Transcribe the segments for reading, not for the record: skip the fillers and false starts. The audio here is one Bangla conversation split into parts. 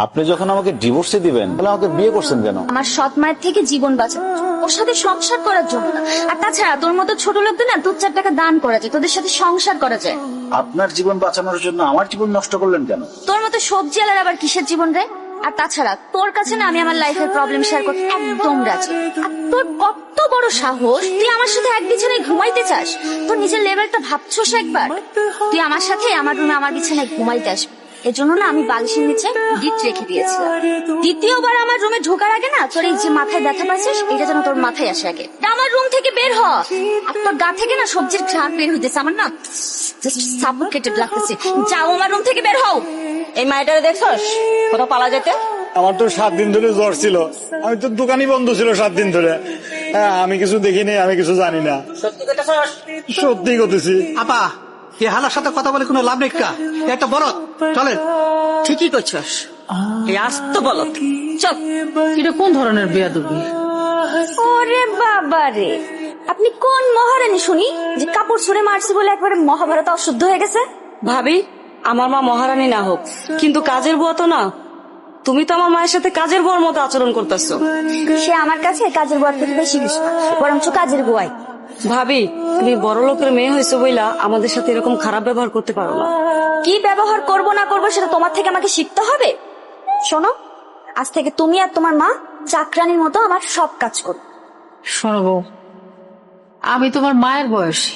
আপনি যখন আমাকে ডিভোর্সে দিবেন তাহলে আমাকে বিয়ে করছেন কেন? আমার সৎ মায়ের থেকে জীবন বাঁচানো, ওর সাথে সংসার করার জন্য না। আর তাছাড়া তোর মতো ছোট লোকদের না 2-4 টাকা দান করা যায়, তোদের সাথে সংসার করা যায়। আপনার জীবন বাঁচানোর জন্য আমার জীবন নষ্ট করলেন কেন? তোর মতো সবজি আলার আবার কিসের জীবন রে? আর তাছাড়া তোর কাছে না আমি আমার লাইফের প্রবলেম শেয়ার করতে একদম রাজি। আর তোর কত বড় সাহস, তুই আমার সাথে এক বিছানায় ঘুমাইতে চাস? তোর নিজের লেভেলটা ভাবছোস একবার? তুই আমার সাথে আমার রুমে আমার বিছানায় ঘুমাইতে আসবি, এজন্য না আমি বালিশের নিচে গিট রেখে দিয়েছিলাম। দ্বিতীয়বার আমার রুমে ঢোকার আগে না তোর এই যে মাথায় ব্যথা পাচ্ছিস, এটা যেন তোর মাথায় আসে আগে। আমার রুম থেকে বের হ। আর তোর গা থেকে না সবজির ঘ্রাণ বের হইতেছে, আমার না জাস্ট সাফোকেটেড লাগতেছে। যাও আমার রুম থেকে বের হও। এই মাইটারে দেখছস কোথাও পালা যেতে? আমার তো 7 দিন ধরে জ্বর ছিল, আমি তো দোকানই বন্ধ ছিল 7 দিন ধরে। আমি কিছু দেখিনি, আমি কিছু জানি না। সত্যি কইতাছস? সত্যি করতেছি। আপা, এই হালার সাথে কথা বলে কোনো লাভ নেই। একটা বড় চলে। ঠিকই করছস, এই আস্ত বলত। চল। এটা কোন ধরনের বেয়াদবি? ওরে বাবা রে, আপনি কোন মহারানী শুনি যে কাপড় ছুঁড়ে মারছি বলে একবারে মহাভারত অশুদ্ধ হয়ে গেছে? ভাবি, আমার মা মহারানী না হোক, কিন্তু কাজের বুয়া তো না। তুমি তো আমার মায়ের সাথে কাজের বুয়ার মতো আচরণ করতেছো। সে আমার কাছে কাজের বুয়ার থেকে বেশি কিছু না, বরঞ্চ কাজের বুয়াই। ভাবি, তুমি বড় লোকের মেয়ে হয়েছো বইলা আমাদের সাথে এরকম খারাপ ব্যবহার করতে পারো না। কি ব্যবহার করব না করব সেটা তোমার থেকে আমাকে শিখতে হবে। শোনো, আজ থেকে তুমি আর তোমার মা চাকরানির মতো আমার সব কাজ করো। শোনো বউ, আমি তোমার মায়ের বয়সী,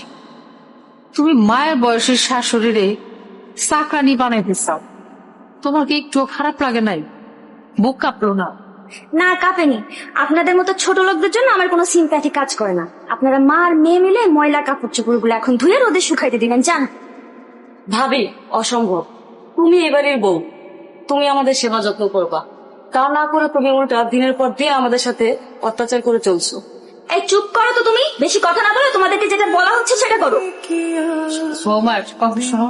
তুমি মায়ের বয়সের শাশুড়িরে চাকরানি বানাইতে চাও, তোমার কি একটু খারাপ লাগে নাই? বুক কাঁপলো না? না, কাঁপেনি। আপনাদের মতো ছোট লোকদের জন্য আমার কোনো সিম্প্যাথি কাজ করে না। আপনারা মা আর মেয়ে মিলে ময়লা কাপড় চোপড়গুলো এখন ধুয়ে রোদে শুকাইতে দিবেন, জান। ভাবি, অসম্ভব। তুমি এবারের বউ, তুমি আমাদের সেবা যত্ন করবা। তা না করে তুমি উল্টা দিনের পর দিন আমাদের সাথে অত্যাচার করে চলছো। এই চুপ করো তো, তুমি বেশি কথা না বলে তোমাদেরকে যেটা বলা হচ্ছে সেটা করো। বৌমা কথা শোনো।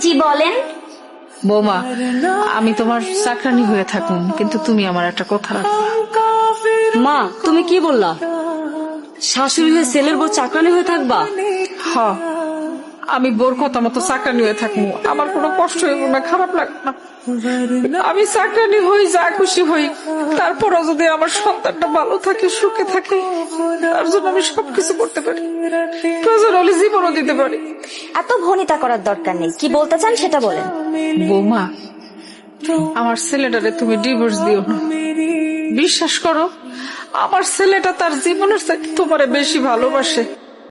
জি বলেন। বৌমা, আমি তোমার চাকরানি হয়ে থাকুন, কিন্তু তুমি আমার একটা কথা রাখবা। মা, তুমি কি বললা? শাশুড়ি হয়ে ছেলের বউ চাকরানি হয়ে থাকবা? হ, আমি বোর কথা মতো চাকরানি হয়ে থাকবো, আমার কোনো কষ্ট হইব না, খারাপ লাগবে না। আমি চাকরানি হই, যা খুশি হই, তারপরও যদি আমার সন্তানটা ভালো থাকে, সুখে থাকে, তার জন্য আমি সবকিছু করতে পারি, প্রয়োজন হলে জীবনও দিতে পারি। এত ভনিতা করার দরকার নেই, কি বলতে চান সেটা বলেন। বৌমা, আমার ছেলেটারে তুমি ডিভোর্স দিও না। বিশ্বাস করো, আমার ছেলেটা তার জীবনের চাইতে তোমারে বেশি ভালোবাসে।